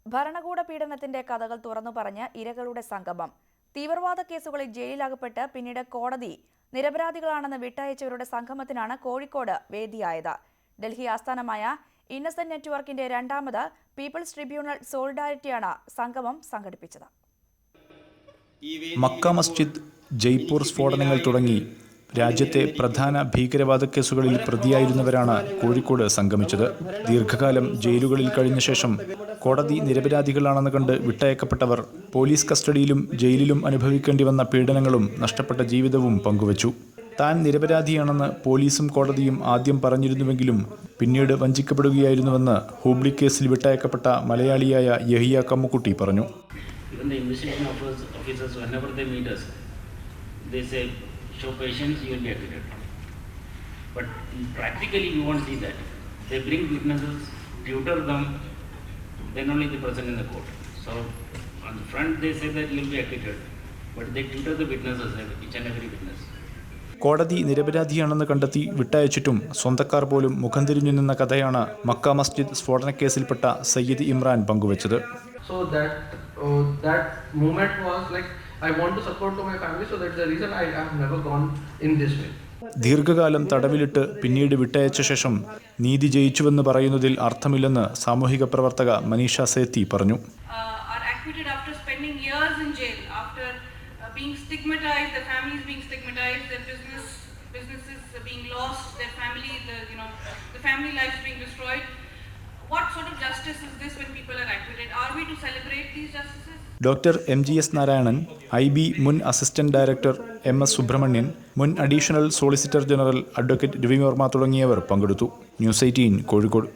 ഭരണകൂട പീഡനത്തിന്റെ കഥകൾ തുറന്നു പറഞ്ഞ് ഇരകളുടെ സംഗമം. തീവ്രവാദ കേസുകളിൽ ജയിലിലകപ്പെട്ട് പിന്നീട് കോടതി നിരപരാധികളാണെന്ന് വിട്ടയച്ചവരുടെ സംഗമത്തിനാണ് കോഴിക്കോട് വേദിയായത്. ഡൽഹി ആസ്ഥാനമായ ഇന്നസെന്റ് നെറ്റ്വർക്കിന്റെ രണ്ടാമത് പീപ്പിൾസ് ട്രിബ്യൂണൽ സോളിഡാരിറ്റിയാണ് സംഗമം സംഘടിപ്പിച്ചത്. മക്ക മസ്ജിദ്, ജയ്പൂർ സ്ഫോടനങ്ങൾ തുടങ്ങി രാജ്യത്തെ പ്രധാന ഭീകരവാദ കേസുകളിൽ പ്രതിയായിരുന്നവരാണ് കോഴിക്കോട് സംഗമിച്ചത്. ദീർഘകാലം ജയിലുകളിൽ കഴിഞ്ഞ ശേഷം കോടതി നിരപരാധികളാണെന്ന് കണ്ട് വിട്ടയക്കപ്പെട്ടവർ പോലീസ് കസ്റ്റഡിയിലും ജയിലിലും അനുഭവിക്കേണ്ടി വന്ന പീഡനങ്ങളും നഷ്ടപ്പെട്ട ജീവിതവും പങ്കുവച്ചു. താൻ നിരപരാധിയാണെന്ന് പോലീസും കോടതിയും ആദ്യം പറഞ്ഞിരുന്നുവെങ്കിലും പിന്നീട് വഞ്ചിക്കപ്പെടുകയായിരുന്നുവെന്ന് ഹൂബ്ലി കേസിൽ വിട്ടയക്കപ്പെട്ട മലയാളിയായ യഹിയ കമ്മുക്കുട്ടി പറഞ്ഞു. Show patience, you will be acquitted. But practically, you won't see that. They bring witnesses, tutor them, then only they present in the court. So, on the front, they say that you will be acquitted, but they tutor the witnesses, each and every witness. കോടതി നിരപരാധിയാണെന്ന് കണ്ടെത്തി വിട്ടയച്ചിട്ടും സ്വന്തക്കാർ പോലും മുഖം തിരിഞ്ഞു നിന്ന കഥയാണ് Mecca മസ്ജിദ് സ്ഫോടനക്കേസിൽപ്പെട്ട സയ്യിദ് ഇമ്രാൻ പങ്കുവച്ചത്. So that moment was like, I want to support to my family, so that's the reason I have never gone in this way. ദീർഘകാലം തടവിലിട്ട് പിന്നീട് വിട്ടയച്ച ശേഷം നീതി ജയിച്ചുവെന്ന് പറയുന്നതിൽ അർത്ഥമില്ലെന്ന് സാമൂഹിക പ്രവർത്തക മനീഷ സേത്തി പറഞ്ഞു. What sort of justice is this when people are acquitted? Are we to celebrate these justices? Doctor MGS Narayanan, IB മുൻ assistant director MS Subrahmanyan, മുൻ additional solicitor general advocate Ravivarma തുടങ്ങിയവർ പങ്കെടുത്തു. ന്യൂസ് 18 കോഴിക്കോട്.